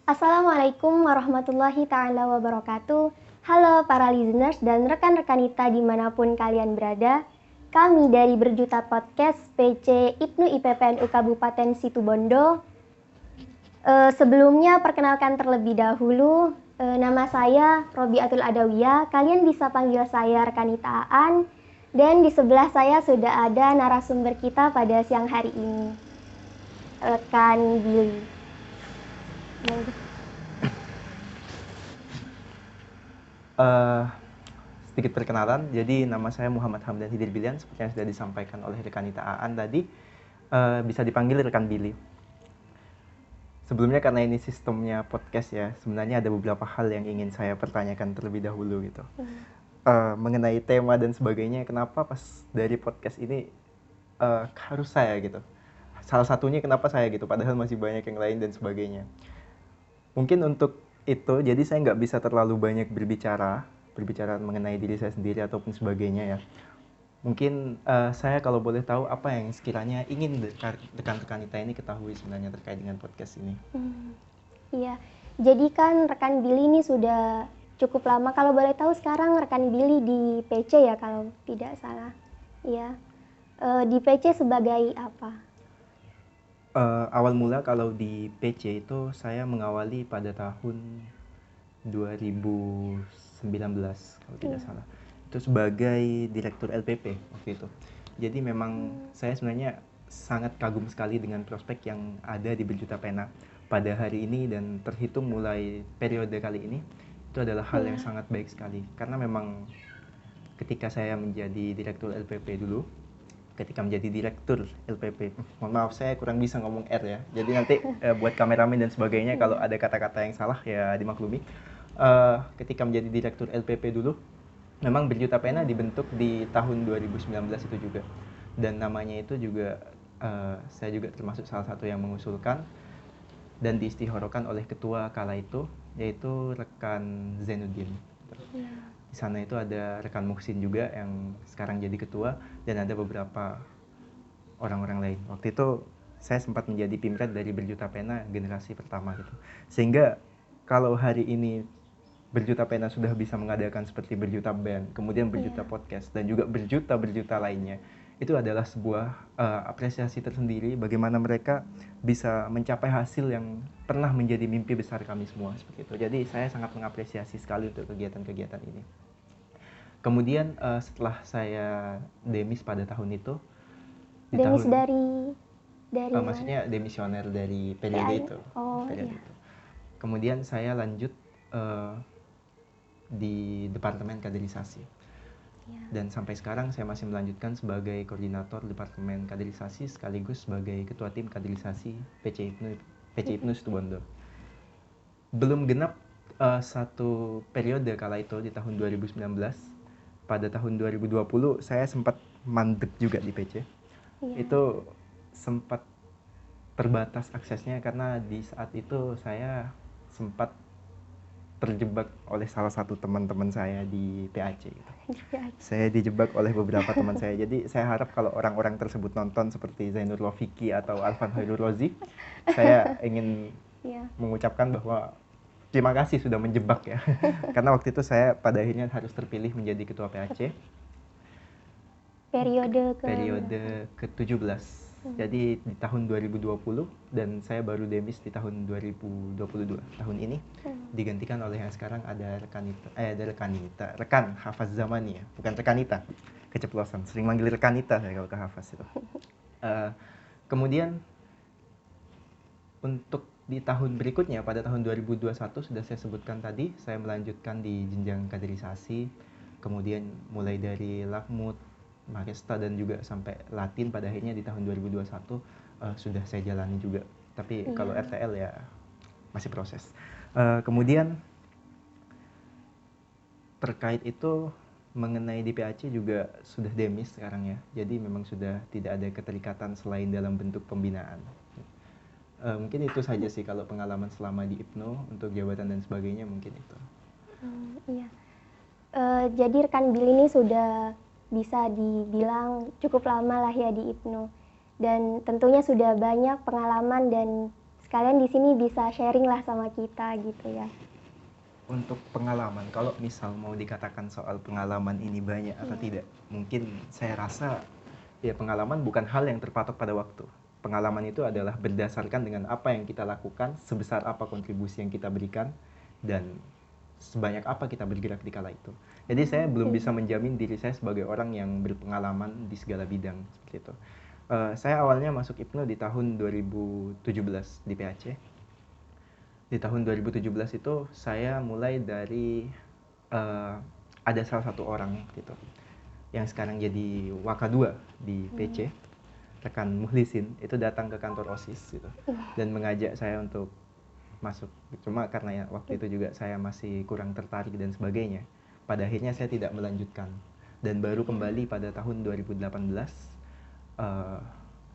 Assalamualaikum warahmatullahi ta'ala wabarakatuh. Halo para listeners dan rekan-rekan Ita dimanapun kalian berada. Kami dari Berjuta Podcast PC Ibnu IPPNU Kabupaten Situbondo. Sebelumnya perkenalkan terlebih dahulu, nama saya Robiatul Adawiyah. Kalian bisa panggil saya rekan Ita Aan. Dan di sebelah saya sudah ada narasumber kita pada siang hari ini, rekan Billy. Sedikit perkenalan, jadi nama saya Muhammad Hamdan Hidir Bilian, seperti yang sudah disampaikan oleh rekan Ita Aan tadi, bisa dipanggil rekan Billy. Sebelumnya karena ini sistemnya podcast ya, sebenarnya ada beberapa hal yang ingin saya pertanyakan terlebih dahulu gitu. Mengenai tema dan sebagainya, kenapa pas dari podcast ini harus saya gitu. Salah satunya kenapa saya gitu, padahal masih banyak yang lain dan sebagainya. Mungkin untuk itu, jadi saya nggak bisa terlalu banyak berbicara mengenai diri saya sendiri ataupun sebagainya ya. Mungkin saya kalau boleh tahu apa yang sekiranya ingin rekan-rekan kita ini ketahui sebenarnya terkait dengan podcast ini. Iya, jadi kan rekan Billy ini sudah cukup lama. Kalau boleh tahu sekarang rekan Billy di PC ya kalau tidak salah. Iya, di PC sebagai apa? Awal mula kalau di PC itu saya mengawali pada tahun 2019 kalau tidak salah. Itu sebagai direktur LPP waktu itu. Jadi memang saya sebenarnya sangat kagum sekali dengan prospek yang ada di Berjuta Pena pada hari ini, dan terhitung mulai periode kali ini itu adalah hal yang sangat baik sekali, karena memang ketika saya menjadi direktur LPP dulu, mohon maaf saya kurang bisa ngomong R ya, jadi nanti buat kameramen dan sebagainya kalau ada kata-kata yang salah ya dimaklumi. Ketika menjadi direktur LPP dulu, memang Berjuta Pena dibentuk di tahun 2019 itu juga, dan namanya itu juga saya juga termasuk salah satu yang mengusulkan dan diistihorokan oleh ketua kala itu, yaitu rekan Zainuddin. Di sana itu ada rekan Muhsin juga yang sekarang jadi ketua, dan ada beberapa orang-orang lain. Waktu itu saya sempat menjadi pimret dari Berjuta Pena generasi pertama gitu. Sehingga kalau hari ini Berjuta Pena sudah bisa mengadakan seperti Berjuta Band, kemudian Berjuta Podcast, dan juga berjuta lainnya, itu adalah sebuah apresiasi tersendiri bagaimana mereka bisa mencapai hasil yang pernah menjadi mimpi besar kami semua seperti itu. Jadi saya sangat mengapresiasi sekali untuk kegiatan-kegiatan ini. Kemudian setelah saya demis pada tahun itu, Demis dari maksudnya demisioner dari periode itu. Itu. Kemudian saya lanjut di Departemen Kaderisasi. Dan sampai sekarang saya masih melanjutkan sebagai koordinator Departemen Kaderisasi sekaligus sebagai ketua tim kaderisasi PC Ibnu Situbondo. Belum genap satu periode kala itu di tahun 2019. Pada tahun 2020 saya sempat mandek juga di PC. Itu sempat terbatas aksesnya karena di saat itu saya sempat terjebak oleh salah satu teman-teman saya di PAC gitu. Saya dijebak oleh beberapa teman saya. Jadi saya harap kalau orang-orang tersebut nonton seperti Zainur Lofiki atau Alvan Hoirul Rozi, saya ingin mengucapkan bahwa terima kasih sudah menjebak ya. Karena waktu itu saya pada akhirnya harus terpilih menjadi ketua PAC. Periode ke-17. Jadi di tahun 2020, dan saya baru demis di tahun 2022. Tahun ini digantikan oleh yang sekarang ada rekan Hafaz Zamani ya, bukan rekanita. Keceplosan, sering manggil rekanita saya kalau ke Hafaz itu. Kemudian untuk di tahun berikutnya, pada tahun 2021 sudah saya sebutkan tadi, saya melanjutkan di jenjang kaderisasi, kemudian mulai dari Lakmut, Magesta, dan juga sampai Latin pada akhirnya di tahun 2021 sudah saya jalani juga. Tapi kalau RTL ya masih proses. Kemudian terkait itu mengenai di PAC juga sudah demis sekarang ya. Jadi memang sudah tidak ada keterikatan selain dalam bentuk pembinaan. Mungkin itu saja sih kalau pengalaman selama di IPNO untuk jabatan dan sebagainya, mungkin itu. Iya. Jadi rekan Billy ini sudah bisa dibilang cukup lama lah ya di IPNO, dan tentunya sudah banyak pengalaman dan kalian di sini bisa sharing lah sama kita gitu ya. Untuk pengalaman, kalau misal mau dikatakan soal pengalaman ini banyak atau tidak, mungkin saya rasa ya pengalaman bukan hal yang terpatok pada waktu. Pengalaman itu adalah berdasarkan dengan apa yang kita lakukan, sebesar apa kontribusi yang kita berikan, dan sebanyak apa kita bergerak di kala itu. Jadi saya belum bisa menjamin diri saya sebagai orang yang berpengalaman di segala bidang seperti itu. Saya awalnya masuk IPNO di tahun 2017 di PAC. Di tahun 2017 itu saya mulai dari ada salah satu orang gitu yang sekarang jadi Waka 2 di PC, rekan Muhlisin, itu datang ke kantor OSIS gitu dan mengajak saya untuk masuk. Cuma karena ya, waktu itu juga saya masih kurang tertarik dan sebagainya, pada akhirnya saya tidak melanjutkan dan baru kembali pada tahun 2018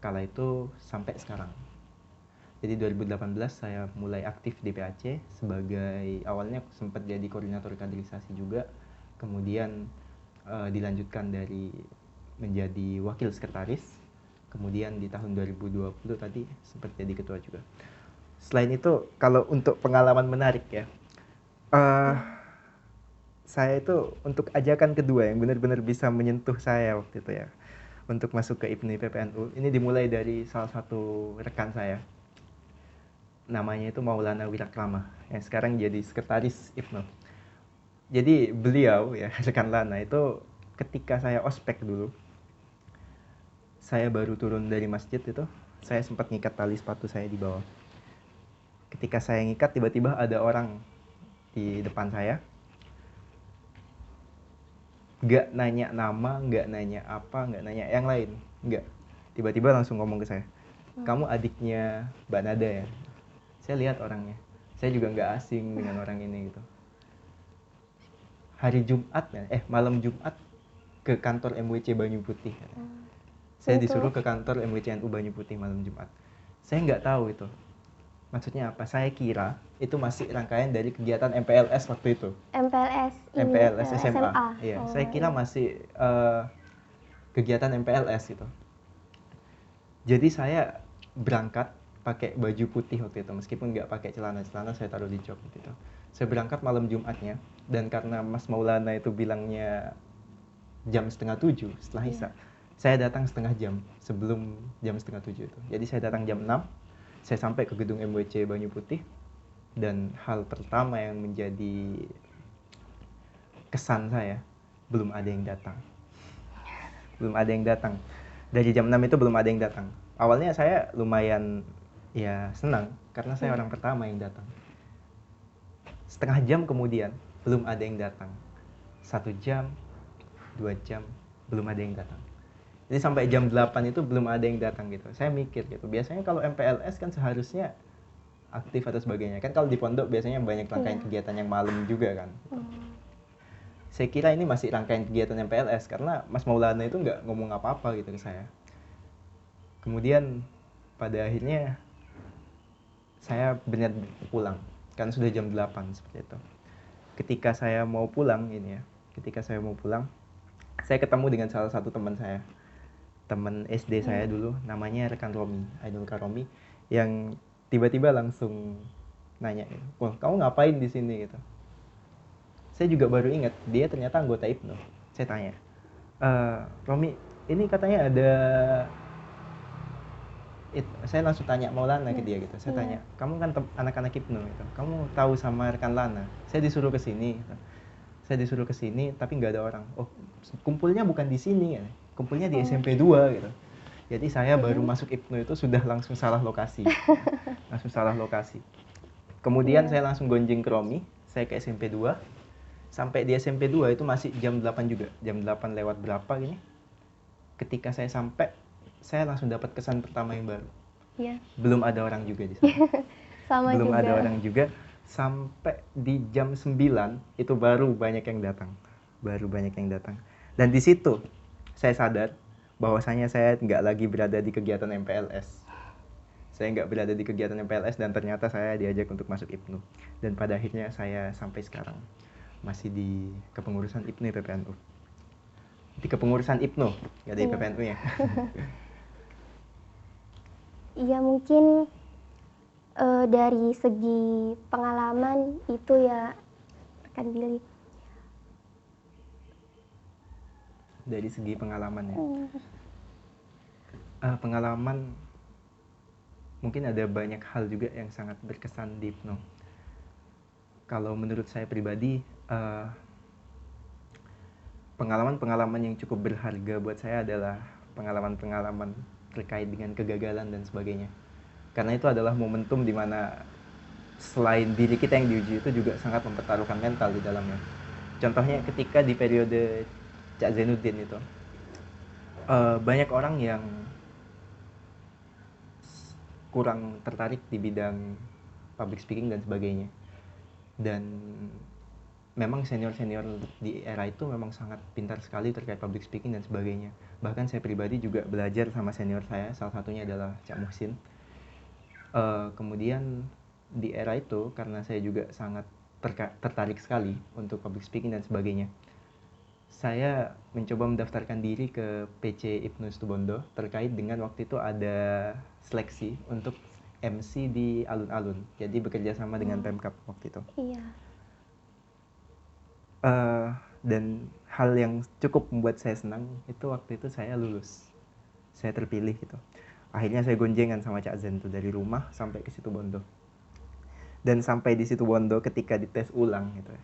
kala itu sampai sekarang. Jadi 2018 saya mulai aktif di PAC sebagai, awalnya sempat jadi koordinator kaderisasi juga, kemudian dilanjutkan dari menjadi wakil sekretaris, kemudian di tahun 2020 tadi sempat jadi ketua juga. Selain itu, kalau untuk pengalaman menarik ya, saya itu untuk ajakan kedua yang benar-benar bisa menyentuh saya waktu itu ya, untuk masuk ke IPNI PPNU, ini dimulai dari salah satu rekan saya, namanya itu Maulana Wirakrama, yang sekarang jadi sekretaris IPNO. Jadi beliau ya, rekan Lana itu ketika saya ospek dulu, saya baru turun dari masjid itu, saya sempat ngikat tali sepatu saya di bawah. Ketika saya ngikat, tiba-tiba ada orang di depan saya, nggak nanya nama, nggak nanya apa, nggak nanya yang lain, nggak. Tiba-tiba langsung ngomong ke saya, kamu adiknya Mbak Nada ya? Saya lihat orangnya, saya juga nggak asing dengan orang ini gitu. Hari Jumat, malam Jumat ke kantor MWC Banyu Putih. Saya disuruh ke kantor MWC NU Banyu Putih malam Jumat. Saya nggak tahu itu. Maksudnya apa? Saya kira itu masih rangkaian dari kegiatan MPLS waktu itu. MPLS SMA. Iya, saya kira masih kegiatan MPLS itu. Jadi saya berangkat pakai baju putih waktu itu, meskipun nggak pakai celana saya taruh di jok waktu itu. Saya berangkat malam Jumatnya, dan karena Mas Maulana itu bilangnya jam 6:30 setelah Isya, saya datang setengah jam sebelum jam 6:30 itu. Jadi saya datang jam 6, saya sampai ke gedung MWC Banyu Putih, dan hal pertama yang menjadi kesan saya, belum ada yang datang. Belum ada yang datang. Dari jam 6 itu belum ada yang datang. Awalnya saya lumayan ya senang karena saya orang pertama yang datang. Setengah jam kemudian belum ada yang datang. 1 jam, 2 jam belum ada yang datang. Jadi sampai jam 8 itu belum ada yang datang gitu. Saya mikir gitu. Biasanya kalau MPLS kan seharusnya aktif atau sebagainya. Kan kalau di pondok biasanya banyak rangkaian kegiatan yang malam juga kan. Saya kira ini masih rangkaian kegiatan MPLS karena Mas Maulana itu nggak ngomong apa-apa gitu ke saya. Kemudian pada akhirnya saya benar pulang kan sudah jam 8 seperti itu. Ketika saya mau pulang saya ketemu dengan salah satu teman saya, teman SD saya dulu, namanya rekan Romi, Ainul Karomi, yang tiba-tiba langsung nanya, wah kamu ngapain di sini gitu. Saya juga baru ingat dia ternyata anggota IPNO. Saya tanya, Romi, ini katanya ada, saya langsung tanya Maulana ke dia gitu. Saya tanya, kamu kan anak-anak IPNO gitu, kamu tahu sama rekan Lana? Saya disuruh ke sini. Gitu. Saya disuruh ke sini tapi nggak ada orang. Oh, kumpulnya bukan di sini ya. Kumpulnya di SMP 2 gitu. Jadi saya baru masuk IPNO itu sudah langsung salah lokasi. Kemudian saya langsung gonjing ke Romi, saya ke SMP 2. Sampai di SMP 2 itu masih jam 8 juga. Jam 8 lewat berapa gini. Ketika saya sampai, saya langsung dapat kesan pertama yang baru. Iya. Belum ada orang juga di sana. Belum juga. ada orang juga. Sampai di jam 9 itu baru banyak yang datang. Dan di situ saya sadar bahwasanya saya nggak lagi berada di kegiatan MPLS. Dan ternyata saya diajak untuk masuk IPNO. Dan pada akhirnya saya sampai sekarang masih di kepengurusan IPNI PPNU. Di kepengurusan IPNO, nggak di PPNU-nya. Iya, mungkin Dari segi pengalaman itu ya rekan Billy. Dari segi pengalaman ya. Pengalaman mungkin ada banyak hal juga yang sangat berkesan di Ipno. Kalau menurut saya pribadi, pengalaman-pengalaman yang cukup berharga buat saya adalah pengalaman-pengalaman terkait dengan kegagalan dan sebagainya. Karena itu adalah momentum di mana selain diri kita yang diuji itu juga sangat mempertaruhkan mental di dalamnya. Contohnya ketika di periode Cak Zainuddin itu, banyak orang yang kurang tertarik di bidang public speaking dan sebagainya. Dan memang senior-senior di era itu memang sangat pintar sekali terkait public speaking dan sebagainya. Bahkan saya pribadi juga belajar sama senior saya, salah satunya adalah Cak Muhsin. Kemudian di era itu karena saya juga sangat tertarik sekali untuk public speaking dan sebagainya, saya mencoba mendaftarkan diri ke PC Ibnu Situbondo terkait dengan waktu itu ada seleksi untuk MC di alun-alun. Jadi bekerja sama dengan Pemkab waktu itu. Iya. Dan hal yang cukup membuat saya senang itu waktu itu saya lulus, saya terpilih gitu. Akhirnya saya gonjengan sama Cak Zen tuh dari rumah sampai ke Situbondo. Dan sampai di Situbondo ketika dites ulang gitu ya,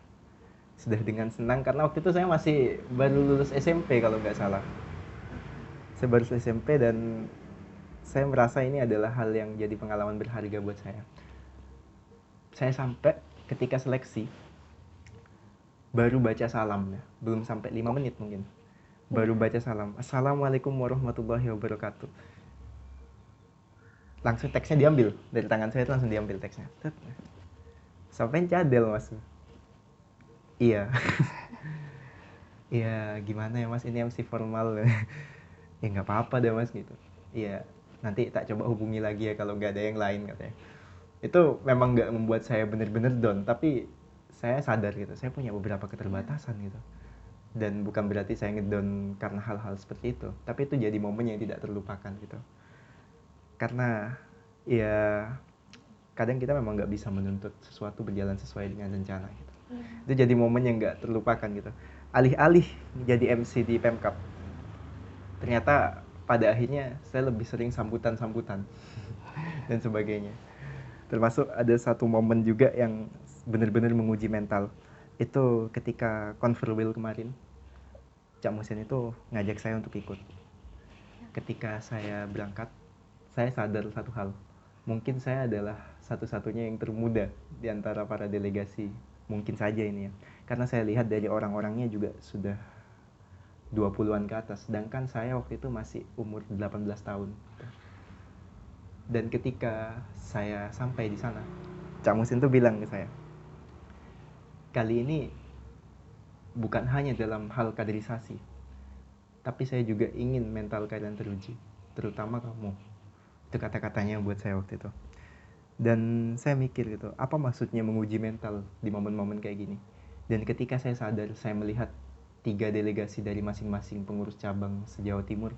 sudah dengan senang karena waktu itu saya masih baru lulus SMP kalau nggak salah. Saya baru lulus SMP dan saya merasa ini adalah hal yang jadi pengalaman berharga buat saya. Saya sampai ketika seleksi baru baca salam ya, belum sampai 5 menit mungkin. Baru baca salam. Assalamualaikum warahmatullahi wabarakatuh. Langsung teksnya diambil dari tangan saya, itu langsung diambil teksnya. Sampai cadel mas. Iya. Iya, gimana ya mas, ini MC formal. Ya nggak apa-apa deh mas gitu. Iya, nanti tak coba hubungi lagi ya kalau nggak ada yang lain katanya. Itu memang nggak membuat saya bener-bener down, tapi saya sadar gitu, saya punya beberapa keterbatasan gitu. Dan bukan berarti saya ngedown karena hal-hal seperti itu, tapi itu jadi momen yang tidak terlupakan gitu. Karena ya kadang kita memang nggak bisa menuntut sesuatu berjalan sesuai dengan rencana gitu. Itu jadi momen yang nggak terlupakan gitu. Alih-alih jadi MC di Pemkab, ternyata pada akhirnya saya lebih sering sambutan-sambutan dan sebagainya. Termasuk ada satu momen juga yang benar-benar menguji mental. Itu ketika Converwheel kemarin, Cak Muhsin itu ngajak saya untuk ikut. Ketika saya berangkat, saya sadar satu hal. Mungkin saya adalah satu-satunya yang termuda di antara para delegasi. Mungkin saja ini ya. Karena saya lihat dari orang-orangnya juga sudah 20-an ke atas. Sedangkan saya waktu itu masih umur 18 tahun. Dan ketika saya sampai di sana, Cak Muhsin tuh bilang ke saya, kali ini bukan hanya dalam hal kaderisasi, tapi saya juga ingin mental kalian teruji, terutama kamu. Itu kata-katanya buat saya waktu itu. Dan saya mikir gitu, apa maksudnya menguji mental di momen-momen kayak gini? Dan ketika saya sadar, saya melihat 3 delegasi dari masing-masing pengurus cabang se-Jawa Timur,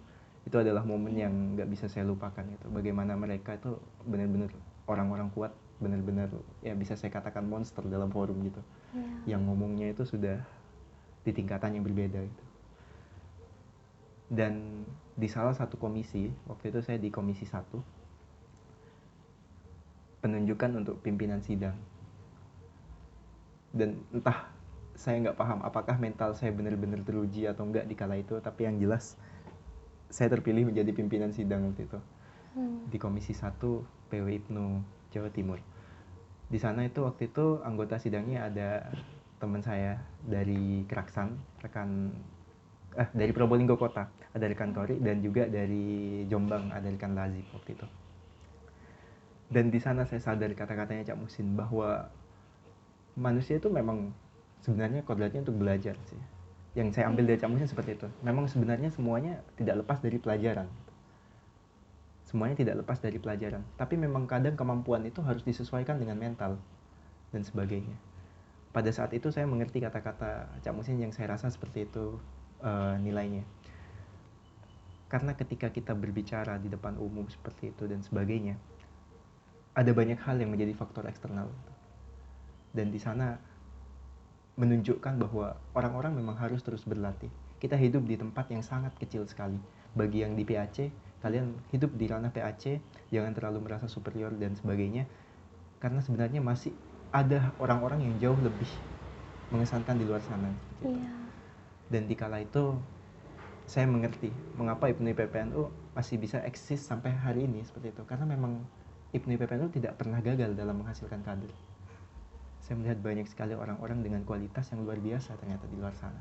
itu adalah momen yang nggak bisa saya lupakan gitu. Bagaimana mereka itu benar-benar orang-orang kuat, benar-benar ya bisa saya katakan monster dalam forum gitu. Yang ngomongnya itu sudah di tingkatan yang berbeda gitu. Dan di salah satu komisi, waktu itu saya di komisi 1, penunjukan untuk pimpinan sidang. Dan entah, saya nggak paham apakah mental saya benar-benar teruji atau enggak di kala itu, tapi yang jelas saya terpilih menjadi pimpinan sidang waktu itu. Di komisi 1 PW Ibnu Jawa Timur. Di sana itu waktu itu anggota sidangnya ada teman saya dari Keraksan, dari Probolinggo Kota, ada rekan Tori, dan juga dari Jombang ada rekan Lazif waktu itu. Dan di sana saya sadar kata-katanya Cak Muhsin bahwa manusia itu memang sebenarnya kodratnya untuk belajar sih. Yang saya ambil dari Cak Muhsin seperti itu. Memang sebenarnya semuanya tidak lepas dari pelajaran. Semuanya tidak lepas dari pelajaran. Tapi memang kadang kemampuan itu harus disesuaikan dengan mental dan sebagainya. Pada saat itu saya mengerti kata-kata Cak Muhsin yang saya rasa seperti itu nilainya. Karena ketika kita berbicara di depan umum seperti itu dan sebagainya, ada banyak hal yang menjadi faktor eksternal. Dan di sana menunjukkan bahwa orang-orang memang harus terus berlatih. Kita hidup di tempat yang sangat kecil sekali. Bagi yang di PAC, kalian hidup di ranah PAC, jangan terlalu merasa superior dan sebagainya. Karena sebenarnya masih ada orang-orang yang jauh lebih mengesankan di luar sana. Iya. Dan dikala itu, saya mengerti mengapa IPNU PPNU masih bisa eksis sampai hari ini seperti itu. Karena memang IPNU PPNU tidak pernah gagal dalam menghasilkan kader. Saya melihat banyak sekali orang-orang dengan kualitas yang luar biasa ternyata di luar sana.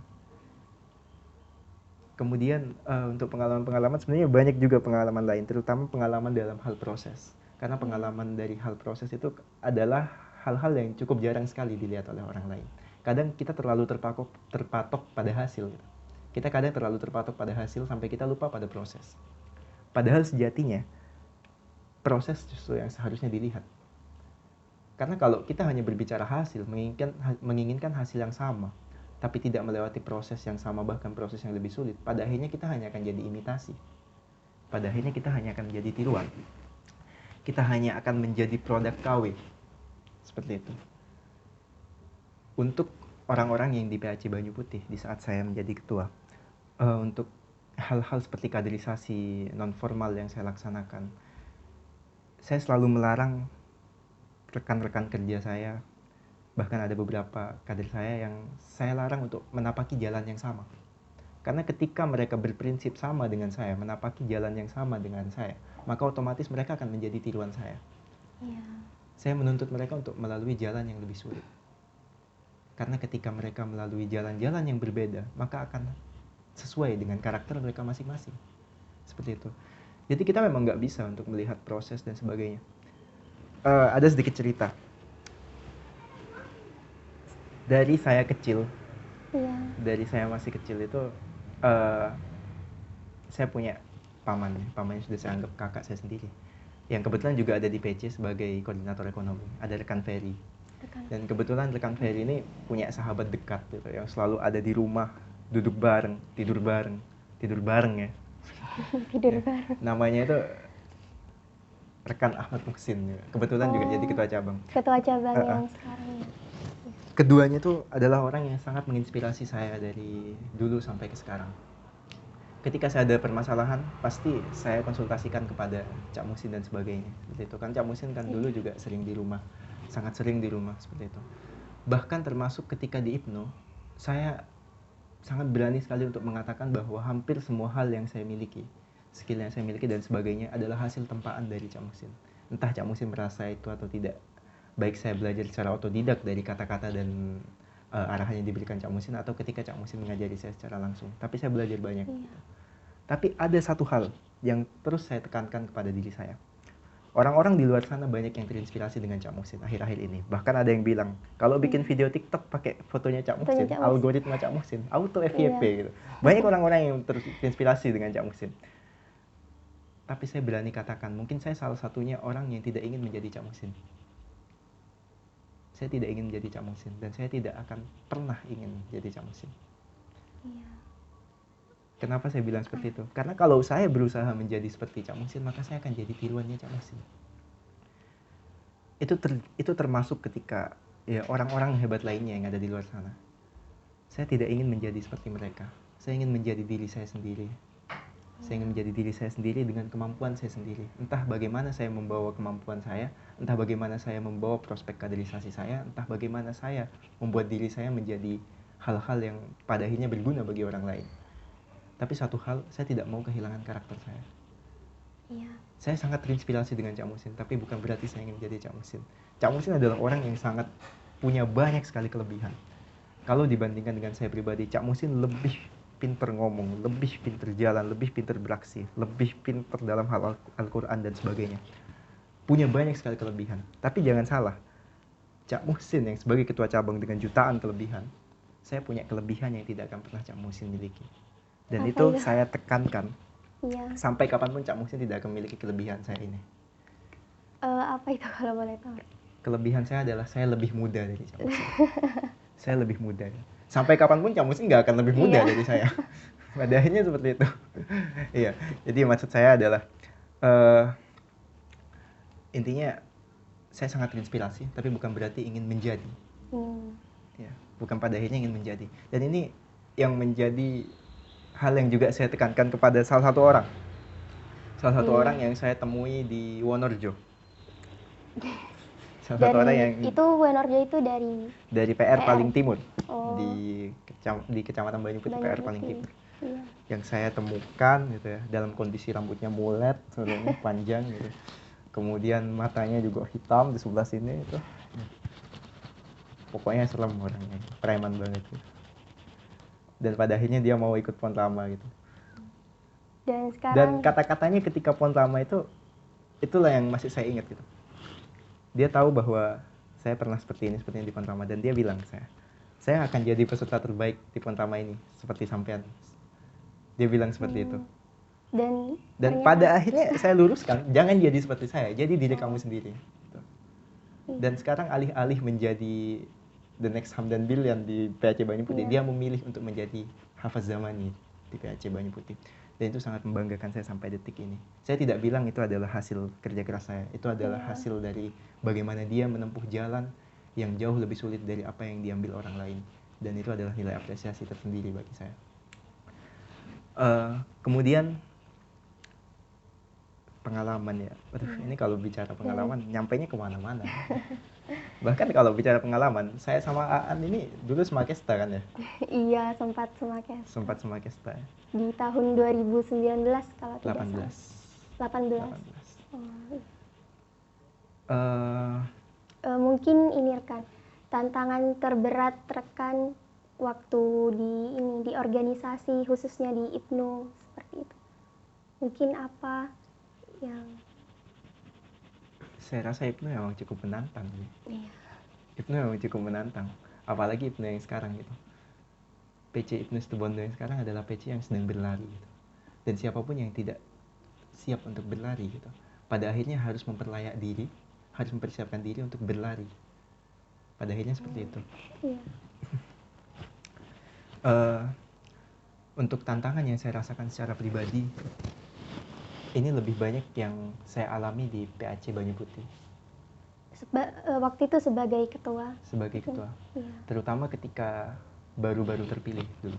Kemudian untuk pengalaman-pengalaman sebenarnya banyak juga pengalaman lain, terutama pengalaman dalam hal proses. Karena pengalaman dari hal proses itu adalah hal-hal yang cukup jarang sekali dilihat oleh orang lain. Kadang kita terlalu terpatok pada hasil. Kita kadang terlalu terpatok pada hasil sampai kita lupa pada proses. Padahal sejatinya proses justru yang seharusnya dilihat. Karena kalau kita hanya berbicara hasil, menginginkan hasil yang sama, tapi tidak melewati proses yang sama, bahkan proses yang lebih sulit, pada akhirnya kita hanya akan jadi imitasi. Pada akhirnya kita hanya akan menjadi tiruan. Kita hanya akan menjadi produk KW. Seperti itu. Untuk orang-orang yang di PAC Banyu Putih, di saat saya menjadi ketua, untuk hal-hal seperti kaderisasi non-formal yang saya laksanakan, saya selalu melarang rekan-rekan kerja saya, bahkan ada beberapa kader saya yang saya larang untuk menapaki jalan yang sama. Karena ketika mereka berprinsip sama dengan saya, menapaki jalan yang sama dengan saya, maka otomatis mereka akan menjadi tiruan saya. Iya. Saya menuntut mereka untuk melalui jalan yang lebih sulit. Karena ketika mereka melalui jalan-jalan yang berbeda, maka akan sesuai dengan karakter mereka masing-masing. Seperti itu. Jadi kita memang nggak bisa untuk melihat proses dan sebagainya. Ada sedikit cerita. Dari saya kecil, dari saya masih kecil itu, saya punya paman yang sudah saya anggap kakak saya sendiri, yang kebetulan juga ada di PC sebagai koordinator ekonomi. Ada rekan Ferry, dan kebetulan rekan Ferry ini punya sahabat dekat gitu, yang selalu ada di rumah, duduk bareng, tidur bareng ya. Tidur bareng. Namanya itu rekan Ahmad Muhsin, kebetulan juga jadi ketua cabang. Ketua cabang yang sekarang. Keduanya tuh adalah orang yang sangat menginspirasi saya dari dulu sampai ke sekarang. Ketika saya ada permasalahan, pasti saya konsultasikan kepada Cak Muhsin dan sebagainya. Seperti itu kan, Cak Muhsin kan dulu juga sering di rumah, sangat sering di rumah seperti itu. Bahkan termasuk ketika di IPNU, saya sangat berani sekali untuk mengatakan bahwa hampir semua hal yang saya miliki, skill yang saya miliki dan sebagainya adalah hasil tempaan dari Cak Muhsin. Entah Cak Muhsin merasa itu atau tidak. Baik saya belajar secara otodidak dari kata-kata dan arahan yang diberikan Cak Muhsin, atau ketika Cak Muhsin mengajari saya secara langsung. Tapi saya belajar banyak. Gitu. Tapi ada satu hal yang terus saya tekankan kepada diri saya. Orang-orang di luar sana banyak yang terinspirasi dengan Cak Muhsin akhir-akhir ini. Bahkan ada yang bilang, kalau bikin video TikTok pakai fotonya Cak Muhsin, algoritma Cak Muhsin, auto FYP gitu. Banyak orang-orang yang terinspirasi dengan Cak Muhsin. Tapi saya berani katakan, mungkin saya salah satunya orang yang tidak ingin menjadi Cak Muhsin. Saya tidak ingin menjadi Cak Muhsin, dan saya tidak akan pernah ingin jadi Cak Muhsin. Iya. Kenapa saya bilang seperti itu? Karena kalau saya berusaha menjadi seperti Cak Muhsin, maka saya akan jadi tiruannya Cak Muhsin. Itu termasuk ketika ya orang-orang hebat lainnya yang ada di luar sana. Saya tidak ingin menjadi seperti mereka. Saya ingin menjadi diri saya sendiri. Saya ingin menjadi diri saya sendiri dengan kemampuan saya sendiri. Entah bagaimana saya membawa kemampuan saya, entah bagaimana saya membawa prospek kaderisasi saya, entah bagaimana saya membuat diri saya menjadi hal-hal yang pada akhirnya berguna bagi orang lain. Tapi satu hal, saya tidak mau kehilangan karakter saya. Iya. Saya sangat terinspirasi dengan Cak Muhsin, tapi bukan berarti saya ingin menjadi Cak Muhsin. Cak Muhsin adalah orang yang sangat punya banyak sekali kelebihan. Kalau dibandingkan dengan saya pribadi, Cak Muhsin lebih pinter ngomong, lebih pinter jalan, lebih pinter beraksi, lebih pinter dalam hal Al-Quran dan sebagainya. Punya banyak sekali kelebihan. Tapi jangan salah, Cak Muhsin yang sebagai ketua cabang dengan jutaan kelebihan, saya punya kelebihan yang tidak akan pernah Cak Muhsin miliki. Dan Apa itu itu? saya tekankan. Iya. Sampai kapanpun Cak Muhsin tidak akan memiliki kelebihan saya ini. Apa itu kalau boleh tahu? Kelebihan saya adalah saya lebih muda dari Cak Muhsin. Saya lebih muda. Sampai kapanpun Cak Muhsin nggak akan lebih muda dari saya. Pada akhirnya seperti itu. Iya. Jadi maksud saya adalah intinya saya sangat terinspirasi, tapi bukan berarti ingin menjadi. Ya, bukan pada akhirnya ingin menjadi. Dan ini yang menjadi hal yang juga saya tekankan kepada salah satu orang yang saya temui di Wonorejo. Salah satu orang yang itu Wonorejo itu dari PR paling timur. Oh. Di Kecamatan Banyuputih, PR paling timur. Iya. Yang saya temukan gitu ya, dalam kondisi rambutnya mulet, sebenarnya panjang gitu. Kemudian matanya juga hitam di sebelah sini itu. Pokoknya serem orangnya, preman banget gitu. Dan pada akhirnya dia mau ikut Pon Rama gitu. Dan sekarang, dan kata-katanya ketika Pon Rama itulah yang masih saya ingat gitu. Dia tahu bahwa saya pernah seperti ini di Pon Rama, dan dia bilang saya akan jadi peserta terbaik di Pon Rama ini seperti sampean. Dia bilang seperti itu. Dan pada akhirnya saya luruskan, jangan jadi seperti saya, jadi diri kamu sendiri gitu. Dan sekarang alih-alih menjadi the next Hamdan Billian di PAC Banyuputih, dia memilih untuk menjadi Hafaz Zamani di PAC Banyuputih. Dan itu sangat membanggakan saya sampai detik ini. Saya tidak bilang itu adalah hasil kerja keras saya, itu adalah hasil dari bagaimana dia menempuh jalan yang jauh lebih sulit dari apa yang diambil orang lain. Dan itu adalah nilai apresiasi tersendiri bagi saya. Kemudian pengalaman ya. Ini kalau bicara pengalaman nyampainya kemana-mana. Bahkan kalau bicara pengalaman, saya sama Aan ini dulu Semakesta kan ya? Iya, sempat Semakesta. Sempat Semakesta. Di tahun 2019 kalau tidak 18. Mungkin ini rekan, tantangan terberat rekan waktu di organisasi, khususnya di IPNU seperti itu. Mungkin apa yang saya rasa IPNU memang cukup menantang. Iya. IPNU memang cukup menantang, apalagi IPNU yang sekarang gitu. PC IPNU Situbondo yang sekarang adalah PC yang sedang berlari gitu. Dan siapapun yang tidak siap untuk berlari gitu, pada akhirnya harus memperlayak diri, harus mempersiapkan diri untuk berlari. Pada akhirnya seperti itu. Iya. Untuk tantangan yang saya rasakan secara pribadi, ini lebih banyak yang saya alami di PAC Banyuputih. Waktu itu sebagai ketua. Iya. Terutama ketika baru-baru terpilih dulu.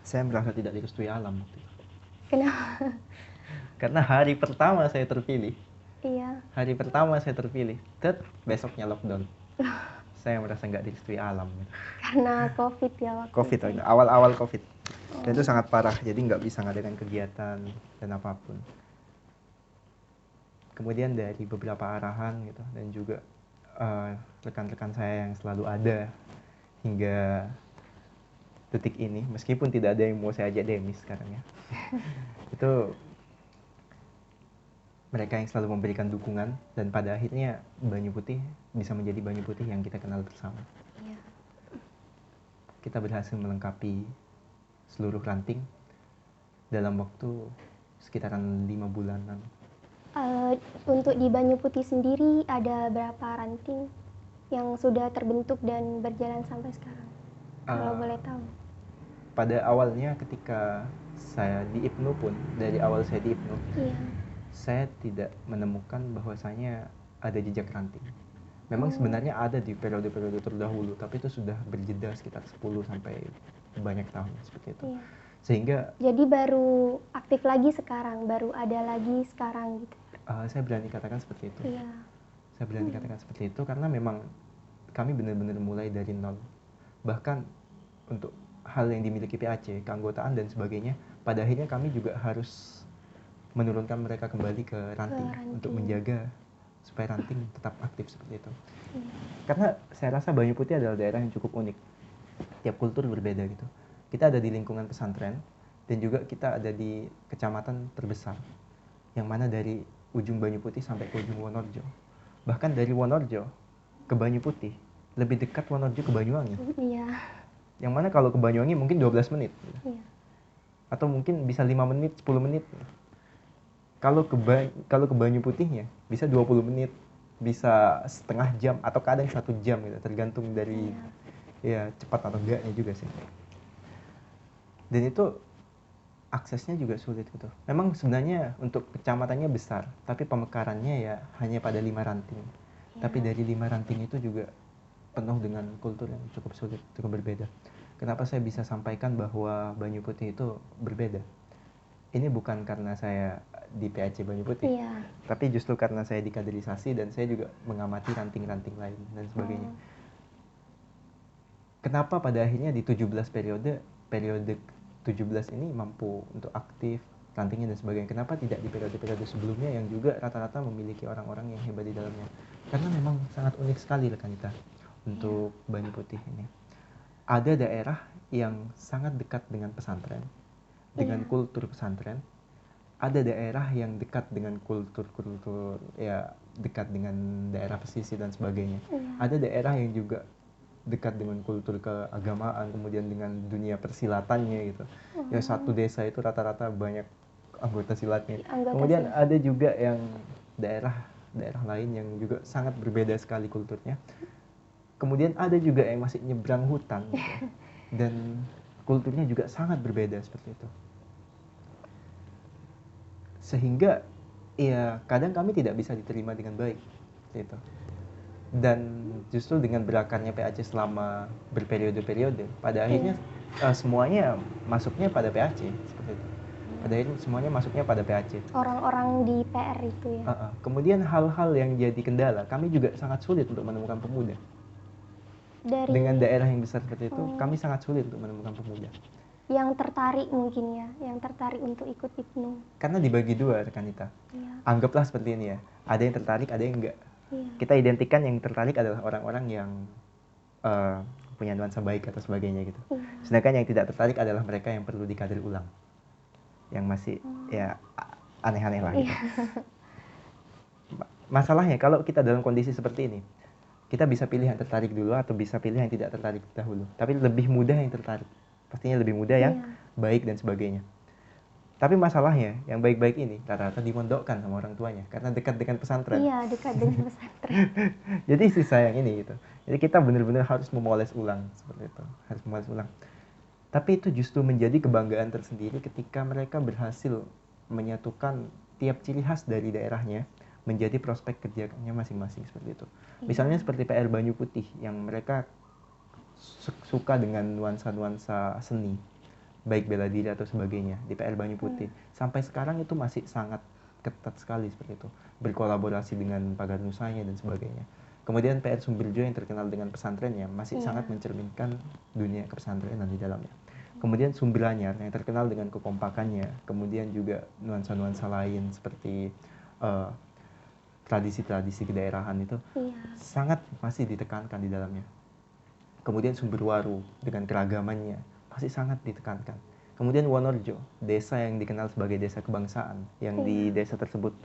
Saya merasa tidak direstui alam waktu itu. Kenapa? Karena hari pertama saya terpilih. Iya. Hari pertama saya terpilih, besoknya lockdown. Saya merasa nggak direstui alam. Karena COVID ya waktu COVID, awal-awal COVID. Dan itu sangat parah, jadi nggak bisa ngadakan kegiatan dan apapun. Kemudian dari beberapa arahan gitu, dan juga rekan-rekan saya yang selalu ada hingga detik ini, meskipun tidak ada yang mau saya ajak demis sekarang ya. Itu mereka yang selalu memberikan dukungan, dan pada akhirnya Banyuputih bisa menjadi Banyuputih yang kita kenal bersama. Iya. Kita berhasil melengkapi seluruh ranting dalam waktu sekitaran 5 bulanan. Untuk di Banyuputih sendiri ada berapa ranting yang sudah terbentuk dan berjalan sampai sekarang? Kalau boleh tahu. Pada awalnya ketika saya di IPNU pun, dari awal saya di IPNU, saya tidak menemukan bahwasanya ada jejak ranting. Memang sebenarnya ada di periode-periode terdahulu, tapi itu sudah berjeda sekitar 10 sampai banyak tahun seperti itu. Iya. Sehingga jadi baru aktif lagi sekarang, baru ada lagi sekarang gitu. Saya berani katakan seperti itu. Iya. Saya berani katakan seperti itu karena memang kami benar-benar mulai dari nol. Bahkan untuk hal yang dimiliki PAC, keanggotaan dan sebagainya, pada akhirnya kami juga harus menurunkan mereka kembali ke ranting untuk menjaga supaya ranting tetap aktif seperti itu. Karena saya rasa Banyuputih adalah daerah yang cukup unik. Tiap kultur berbeda gitu. Kita ada di lingkungan pesantren, dan juga kita ada di kecamatan terbesar, yang mana dari ujung Banyuputih sampai ke ujung Wonorejo. Bahkan dari Wonorejo ke Banyuputih lebih dekat Wonorejo ke Banyuwangi. Iya. Yang mana kalau ke Banyuwangi mungkin 12 menit. Iya. Atau mungkin bisa 5 menit, 10 menit. Kalau ke Banyuputihnya bisa 20 menit, bisa setengah jam, atau kadang 1 jam gitu, tergantung dari ya cepat atau enggaknya juga sih. Dan itu aksesnya juga sulit gitu. Memang sebenarnya untuk kecamatannya besar, tapi pemekarannya ya hanya pada 5 ranting. Tapi dari 5 ranting itu juga penuh dengan kultur yang cukup sulit, cukup berbeda. Kenapa saya bisa sampaikan bahwa Banyu Putih itu berbeda? Ini bukan karena saya di PAC Banyu Putih, tapi justru karena saya di kaderisasi dan saya juga mengamati ranting-ranting lain dan sebagainya. Kenapa pada akhirnya di 17 periode 17 ini mampu untuk aktif rantingnya dan sebagainya. Kenapa tidak di periode-periode sebelumnya yang juga rata-rata memiliki orang-orang yang hebat di dalamnya? Karena memang sangat unik sekali rekan kita untuk Banyu Putih ini. Ada daerah yang sangat dekat dengan pesantren, dengan kultur pesantren. Ada daerah yang dekat dengan kultur ya dekat dengan daerah pesisir dan sebagainya. Ada daerah yang juga dekat dengan kultur keagamaan, kemudian dengan dunia persilatannya gitu. Ya satu desa itu rata-rata banyak anggota silatnya. Kemudian ada juga yang daerah lain yang juga sangat berbeda sekali kulturnya. Kemudian ada juga yang masih nyebrang hutan gitu. Dan kulturnya juga sangat berbeda seperti itu. Sehingga ya kadang kami tidak bisa diterima dengan baik gitu. Dan justru dengan berakarnya PAC selama berperiode-periode, pada akhirnya semuanya masuknya pada PAC seperti itu. Pada akhirnya semuanya masuknya pada PAC. Orang-orang di PR itu ya. Kemudian hal-hal yang jadi kendala, kami juga sangat sulit untuk menemukan pemuda. Dengan daerah yang besar seperti itu, kami sangat sulit untuk menemukan pemuda. Yang tertarik mungkin ya, yang tertarik untuk ikut IPNU. Karena dibagi dua rekan kita. Anggaplah seperti ini ya, ada yang tertarik, ada yang enggak. Kita identikan yang tertarik adalah orang-orang yang punya nuansa baik atau sebagainya gitu. Sedangkan yang tidak tertarik adalah mereka yang perlu dikader ulang, yang masih ya aneh-aneh lah gitu. Masalahnya kalau kita dalam kondisi seperti ini, kita bisa pilih yang tertarik dulu atau bisa pilih yang tidak tertarik dahulu. Tapi lebih mudah yang tertarik, pastinya lebih mudah yang baik dan sebagainya. Tapi masalahnya, yang baik-baik ini rata-rata dimondokkan sama orang tuanya karena dekat dengan pesantren. Iya, dekat dengan pesantren. Jadi sisa yang ini gitu. Jadi kita benar-benar harus memoles ulang seperti itu, harus memoles ulang. Tapi itu justru menjadi kebanggaan tersendiri ketika mereka berhasil menyatukan tiap ciri khas dari daerahnya menjadi prospek kerjanya masing-masing seperti itu. Misalnya seperti PR Banyu Putih yang mereka suka dengan nuansa-nuansa seni, baik bela diri atau sebagainya di PR Banyu Putih. Sampai sekarang itu masih sangat ketat sekali seperti itu, berkolaborasi dengan pagar nusanya dan sebagainya. Kemudian PR Sumberjo yang terkenal dengan pesantrennya masih sangat mencerminkan dunia kepesantrenan di dalamnya. Kemudian Sumberanyar yang terkenal dengan kekompakannya, kemudian juga nuansa-nuansa lain seperti tradisi-tradisi kedaerahan itu sangat masih ditekankan di dalamnya. Kemudian Sumberwaru dengan keragamannya masih sangat ditekankan. Kemudian Wonorejo, desa yang dikenal sebagai desa kebangsaan, yang di desa tersebut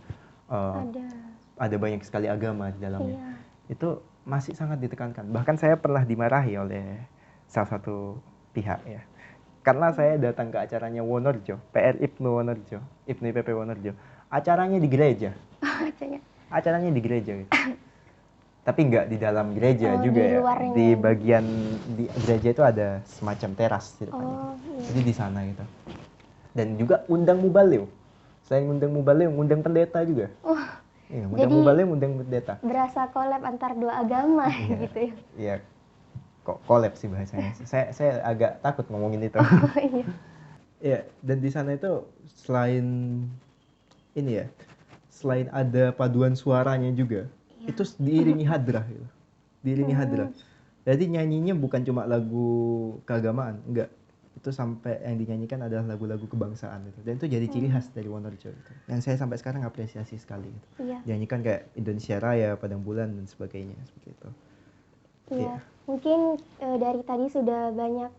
ada banyak sekali agama di dalamnya. Itu masih sangat ditekankan. Bahkan saya pernah dimarahi oleh salah satu pihak ya, karena saya datang ke acaranya Wonorejo, PR IPNU Wonorejo, IPNU IPP Wonorejo. Acaranya di gereja. Acaranya di gereja gitu. Tapi nggak di dalam gereja juga ya. Di bagian di gereja itu ada semacam teras di depannya. Jadi di sana gitu. Dan juga undang mubalim. Selain undang mubalim, undang pendeta juga. Undang mubalim, undang pendeta. Berasa collab antar dua agama gitu ya. Iya. Kok collab sih bahasanya. Saya agak takut ngomongin itu. Iya, dan di sana itu selain ini ya, selain ada paduan suaranya juga, itu diiringi hadrah gitu. Diiringi hadrah. Jadi nyanyinya bukan cuma lagu keagamaan, enggak. Itu sampai yang dinyanyikan adalah lagu-lagu kebangsaan gitu. Dan itu jadi ciri khas dari Wonorejo gitu. Yang saya sampai sekarang apresiasi sekali gitu. Dinyanyikan kayak Indonesia Raya, Padang Bulan dan sebagainya seperti itu. Iya. Mungkin dari tadi sudah banyak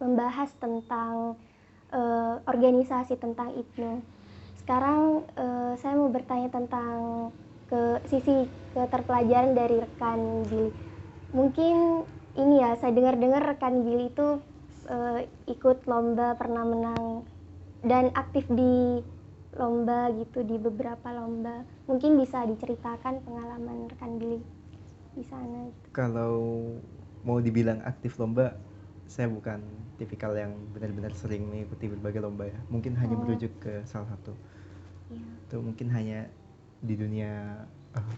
membahas tentang organisasi tentang IPNU. Sekarang saya mau bertanya tentang sisi keterpelajaran dari rekan Billy. Mungkin ini ya, saya dengar-dengar rekan Billy itu ikut lomba, pernah menang dan aktif di lomba gitu, di beberapa lomba. Mungkin bisa diceritakan pengalaman rekan Billy di sana gitu. Kalau mau dibilang aktif lomba, saya bukan tipikal yang benar-benar sering mengikuti berbagai lomba ya. Mungkin hanya merujuk ke salah satu. Itu mungkin hanya di dunia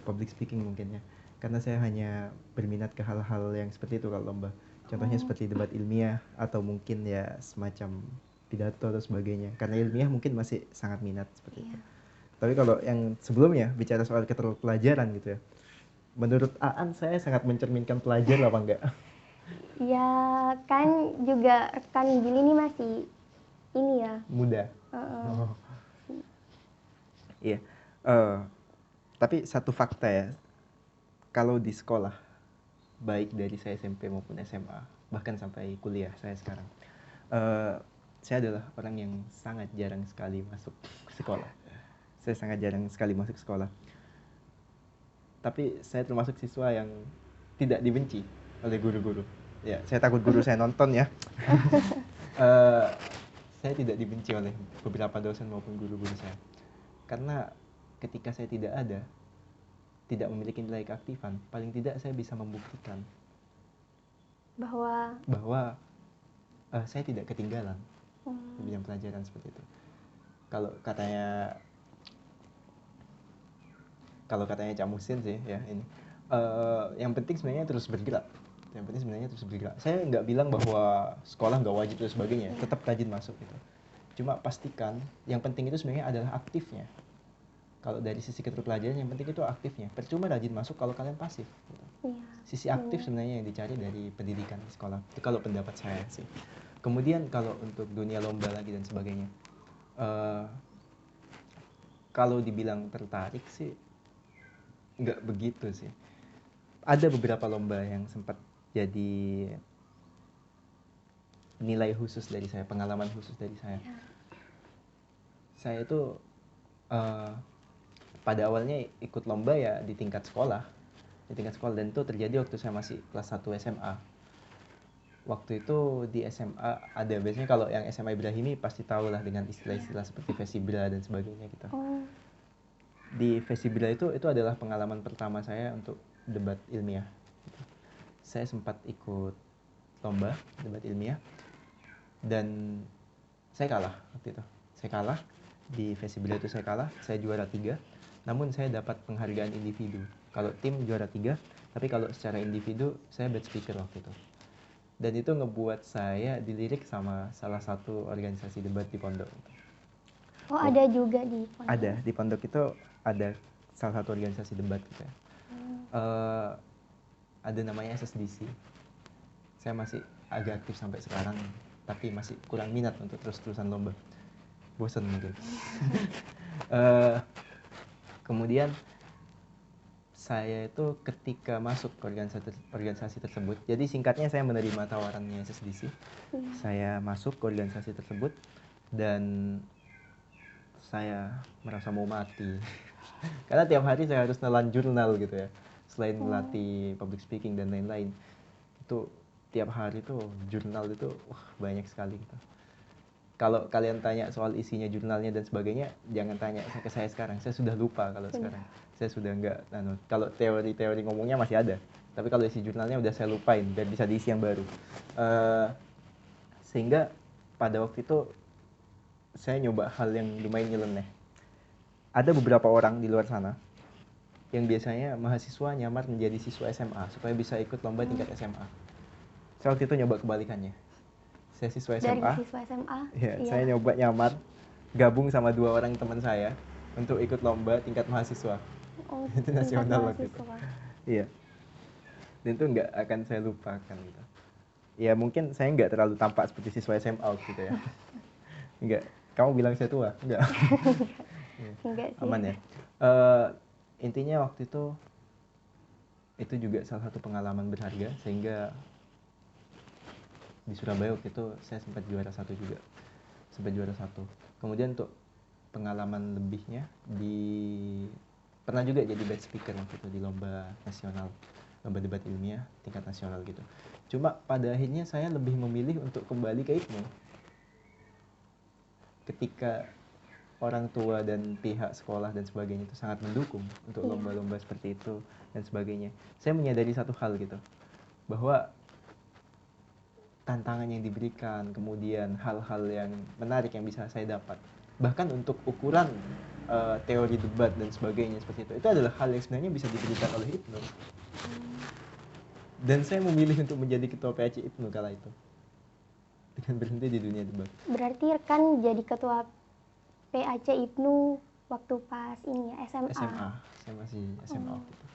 public speaking mungkin ya. Karena saya hanya berminat ke hal-hal yang seperti itu kalau lomba. Contohnya seperti debat ilmiah atau mungkin ya semacam pidato atau sebagainya. Karena ilmiah mungkin masih sangat minat seperti itu. Tapi kalau yang sebelumnya bicara soal keterpelajaran gitu ya. Menurut Aan saya sangat mencerminkan pelajar apa enggak? Ya kan juga rekan Billy ini masih ini ya. Muda. Oh. Iya. Tapi satu fakta ya, kalau di sekolah, baik dari saya SMP maupun SMA, bahkan sampai kuliah saya sekarang, saya adalah orang yang sangat jarang sekali masuk sekolah. Saya sangat jarang sekali masuk sekolah. Tapi saya termasuk siswa yang tidak dibenci oleh guru-guru. Ya, saya takut guru saya nonton ya. Saya tidak dibenci oleh beberapa dosen maupun guru-guru saya. Karena ketika saya tidak ada, tidak memiliki nilai keaktifan, paling tidak saya bisa membuktikan bahwa saya tidak ketinggalan di bidang pelajaran seperti itu. Kalau katanya Cak Musin sih ya ini, yang penting sebenarnya terus bergerak. Saya nggak bilang bahwa sekolah nggak wajib dan sebagainya, tetap rajin masuk gitu. Cuma pastikan yang penting itu sebenarnya adalah aktifnya. Kalau dari sisi keterpelajaran yang penting itu aktifnya. Percuma rajin masuk kalau kalian pasif. Gitu. Sisi aktif sebenarnya yang dicari dari pendidikan di sekolah. Itu kalau pendapat saya sih. Kemudian kalau untuk dunia lomba lagi dan sebagainya, kalau dibilang tertarik sih nggak begitu sih. Ada beberapa lomba yang sempat jadi nilai khusus dari saya, pengalaman khusus dari saya. Saya itu pada awalnya ikut lomba ya di tingkat sekolah, dan itu terjadi waktu saya masih kelas 1 SMA. Waktu itu di SMA ada, biasanya kalau yang SMA Ibrahimi pasti tahu lah dengan istilah-istilah seperti Vesibra dan sebagainya gitu. Di Vesibra itu adalah pengalaman pertama saya untuk debat ilmiah. Saya sempat ikut lomba debat ilmiah dan saya kalah waktu itu. Saya kalah di Vesibra itu, saya juara 3. Namun saya dapat penghargaan individu. Kalau tim juara 3, tapi kalau secara individu saya best speaker waktu itu. Dan itu ngebuat saya dilirik sama salah satu organisasi debat di pondok. Ada juga di pondok? Ada, di pondok itu ada salah satu organisasi debat gitu ya. Ada namanya SSDC. Saya masih agak aktif sampai sekarang, tapi masih kurang minat untuk terus-terusan lomba. Bosan mungkin. Kemudian saya itu ketika masuk ke organisasi tersebut, jadi singkatnya saya menerima tawarannya SSDC. Saya masuk ke organisasi tersebut dan saya merasa mau mati. Karena tiap hari saya harus nelan jurnal gitu ya. Selain melatih public speaking dan lain-lain, itu tiap hari tuh jurnal itu banyak sekali gitu. Kalau kalian tanya soal isinya jurnalnya dan sebagainya, jangan tanya ke saya sekarang. Saya sudah lupa kalau sekarang. Saya sudah enggak, kalau teori-teori ngomongnya masih ada. Tapi kalau isi jurnalnya udah saya lupain dan bisa diisi yang baru. Sehingga pada waktu itu saya nyoba hal yang lumayan nyeleneh. Ada beberapa orang di luar sana yang biasanya mahasiswa nyamar menjadi siswa SMA supaya bisa ikut lomba tingkat SMA. Saya waktu itu nyoba kebalikannya. Saya siswa SMA. Dari siswa SMA? Ya, saya nyoba nyamar gabung sama 2 orang teman saya untuk ikut lomba tingkat mahasiswa. Itu nasional waktu itu. Iya. Dan itu nggak akan saya lupakan gitu. Ya mungkin saya nggak terlalu tampak seperti siswa SMA gitu ya. Enggak. Kamu bilang saya tua? Enggak. Enggak sih. Aman ya. Intinya waktu itu juga salah satu pengalaman berharga, sehingga di Surabaya waktu itu saya sempat juara 1 juga. Kemudian untuk pengalaman lebihnya pernah juga jadi best speaker waktu itu di lomba nasional, lomba debat ilmiah tingkat nasional gitu. Cuma pada akhirnya saya lebih memilih untuk kembali ke IPNU. Ketika orang tua dan pihak sekolah dan sebagainya itu sangat mendukung untuk lomba-lomba seperti itu dan sebagainya, saya menyadari satu hal gitu, bahwa tantangan yang diberikan, kemudian hal-hal yang menarik yang bisa saya dapat. Bahkan untuk ukuran teori debat dan sebagainya seperti itu adalah hal yang sebenarnya bisa diberikan oleh Ibnu. Dan saya memilih untuk menjadi ketua PAC Ibnu kala itu dengan berhenti di dunia debat. Berarti rekan jadi ketua PAC Ibnu waktu pas ini ya SMA. Saya masih SMA waktu itu.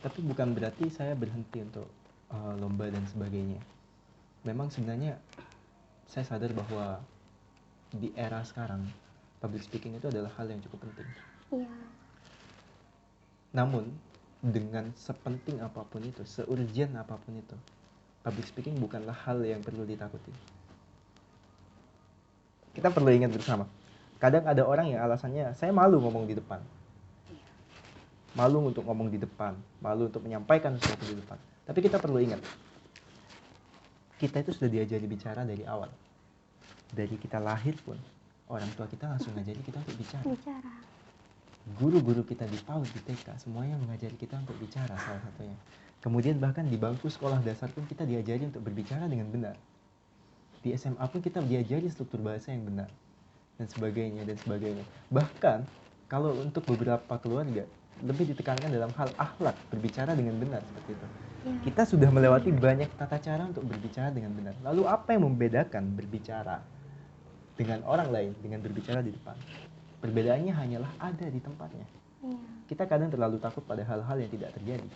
Tapi bukan berarti saya berhenti untuk lomba dan sebagainya. Memang sebenarnya saya sadar bahwa di era sekarang public speaking itu adalah hal yang cukup penting. Iya. Namun dengan sepenting apapun itu, seurgent apapun itu, public speaking bukanlah hal yang perlu ditakuti. Kita perlu ingat bersama. Kadang ada orang yang alasannya saya malu ngomong di depan. Malu untuk ngomong di depan, malu untuk menyampaikan sesuatu di depan. Tapi kita perlu ingat, kita itu sudah diajari bicara dari awal. Dari kita lahir pun, orang tua kita langsung ngajari kita untuk bicara. Guru-guru kita di PAUD, di TK, semuanya mengajari kita untuk bicara salah satunya. Kemudian bahkan di bangku sekolah dasar pun kita diajari untuk berbicara dengan benar. Di SMA pun kita diajari struktur bahasa yang benar. Dan sebagainya, dan sebagainya. Bahkan, kalau untuk beberapa keluarga, lebih ditekankan dalam hal akhlak, berbicara dengan benar, seperti itu. Kita sudah melewati banyak tata cara untuk berbicara dengan benar. Lalu apa yang membedakan berbicara dengan orang lain, dengan berbicara di depan? Perbedaannya hanyalah ada di tempatnya. Kita kadang terlalu takut pada hal-hal yang tidak terjadi,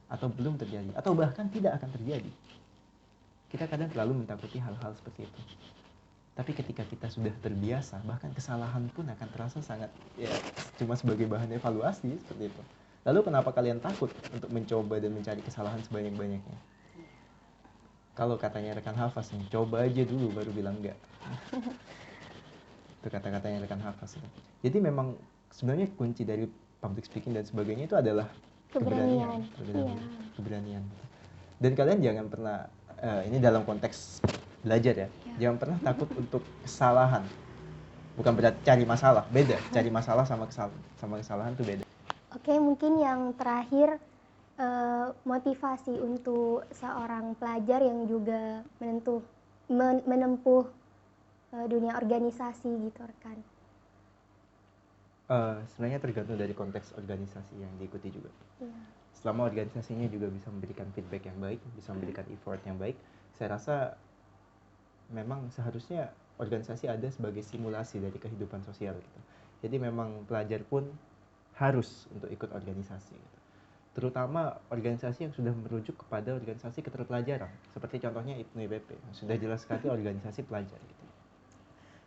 atau belum terjadi, atau bahkan tidak akan terjadi. Kita kadang terlalu mentakuti hal-hal seperti itu. Tapi ketika kita sudah terbiasa, bahkan kesalahan pun akan terasa sangat, ya cuma sebagai bahan evaluasi, seperti itu. Lalu kenapa kalian takut untuk mencoba dan mencari kesalahan sebanyak-banyaknya? Kalau katanya rekan Hafaz nih, coba aja dulu baru bilang enggak. Itu kata-katanya rekan Hafaz. Jadi memang sebenarnya kunci dari public speaking dan sebagainya itu adalah keberanian. Keberanian. Dan kalian jangan pernah, ini dalam konteks belajar ya, jangan pernah takut untuk kesalahan. Bukan berarti cari masalah, beda. Cari masalah sama kesalahan itu beda. Oke, mungkin yang terakhir, motivasi untuk seorang pelajar yang juga menempuh dunia organisasi gitu rekan. Sebenarnya tergantung dari konteks organisasi yang diikuti juga. Selama organisasinya juga bisa memberikan feedback yang baik, bisa memberikan effort yang baik, saya rasa memang seharusnya organisasi ada sebagai simulasi dari kehidupan sosial gitu. Jadi memang pelajar pun harus untuk ikut organisasi gitu. Terutama organisasi yang sudah merujuk kepada organisasi keterpelajaran, seperti contohnya IPNU IPP, sudah jelas sekali organisasi pelajar gitu.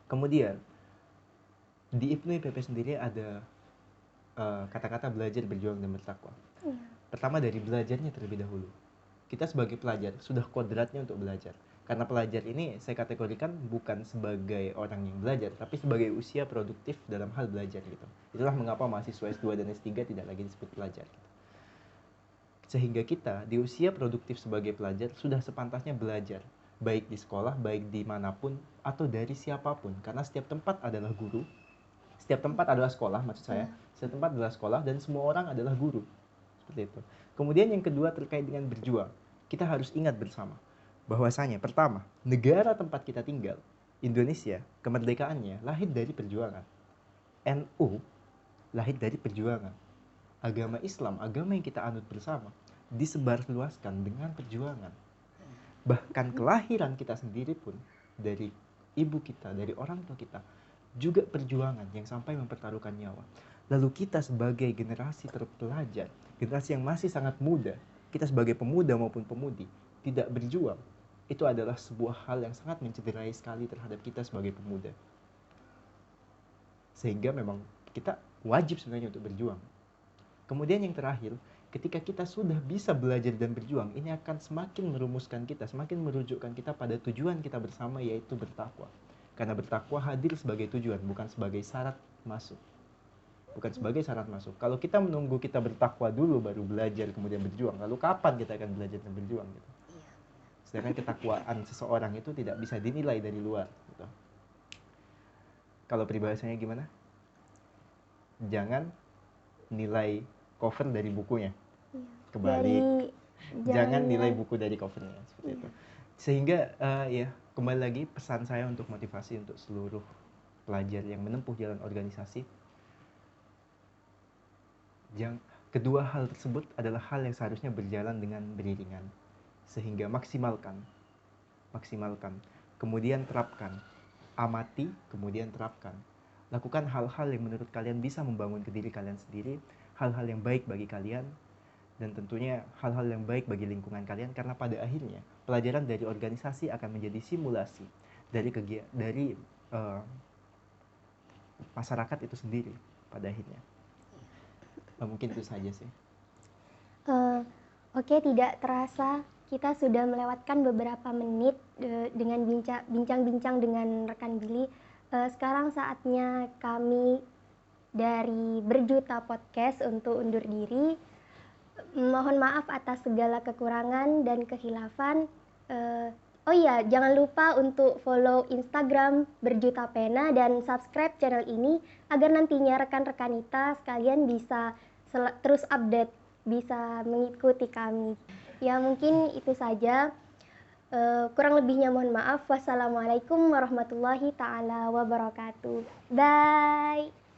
Kemudian di IPNU IPP sendiri ada kata-kata belajar, berjuang, dan bertakwa. Pertama dari belajarnya terlebih dahulu. Kita sebagai pelajar sudah kodratnya untuk belajar. Karena pelajar ini saya kategorikan bukan sebagai orang yang belajar, tapi sebagai usia produktif dalam hal belajar gitu. Itulah mengapa mahasiswa S2 dan S3 tidak lagi disebut pelajar gitu. Sehingga kita di usia produktif sebagai pelajar sudah sepantasnya belajar, baik di sekolah, baik dimanapun, atau dari siapapun. Karena setiap tempat adalah guru, setiap tempat adalah sekolah, maksud saya. Setiap tempat adalah sekolah dan semua orang adalah guru. Seperti itu. Kemudian yang kedua terkait dengan berjuang. Kita harus ingat bersama bahwasanya pertama, negara tempat kita tinggal, Indonesia, kemerdekaannya lahir dari perjuangan. NU lahir dari perjuangan. Agama Islam, agama yang kita anut bersama, disebarluaskan dengan perjuangan. Bahkan kelahiran kita sendiri pun dari ibu kita, dari orang tua kita, juga perjuangan yang sampai mempertaruhkan nyawa. Lalu kita sebagai generasi terpelajar, generasi yang masih sangat muda, kita sebagai pemuda maupun pemudi, tidak berjuang, itu adalah sebuah hal yang sangat mencederai sekali terhadap kita sebagai pemuda. Sehingga memang kita wajib sebenarnya untuk berjuang. Kemudian yang terakhir, ketika kita sudah bisa belajar dan berjuang, ini akan semakin merumuskan kita, semakin merujukkan kita pada tujuan kita bersama, yaitu bertakwa. Karena bertakwa hadir sebagai tujuan, bukan sebagai syarat masuk. Bukan sebagai syarat masuk. Kalau kita menunggu kita bertakwa dulu baru belajar kemudian berjuang, lalu kapan kita akan belajar dan berjuang gitu. Sedangkan ketakwaan seseorang itu tidak bisa dinilai dari luar gitu. Kalau peribahasanya gimana? Jangan nilai cover dari bukunya. Kebalik. Jangan nilai buku dari covernya seperti itu. Sehingga ya kembali lagi pesan saya untuk motivasi untuk seluruh pelajar yang menempuh jalan organisasi. Kedua hal tersebut adalah hal yang seharusnya berjalan dengan beriringan. Sehingga maksimalkan. Kemudian terapkan. Amati, kemudian terapkan. Lakukan hal-hal yang menurut kalian bisa membangun ke diri kalian sendiri, hal-hal yang baik bagi kalian, dan tentunya hal-hal yang baik bagi lingkungan kalian, karena pada akhirnya pelajaran dari organisasi akan menjadi simulasi dari masyarakat itu sendiri pada akhirnya. Mungkin itu saja sih. Oke, tidak terasa kita sudah melewatkan beberapa menit dengan bincang-bincang dengan rekan Billy. Sekarang saatnya kami dari Berjuta Podcast untuk undur diri. Mohon maaf atas segala kekurangan dan kehilafan. Oh iya, jangan lupa untuk follow Instagram Berjuta Pena dan subscribe channel ini agar nantinya rekan-rekan kita sekalian bisa terus update, bisa mengikuti kami. Ya mungkin itu saja. Kurang lebihnya mohon maaf. Wassalamualaikum warahmatullahi taala wabarakatuh. Bye.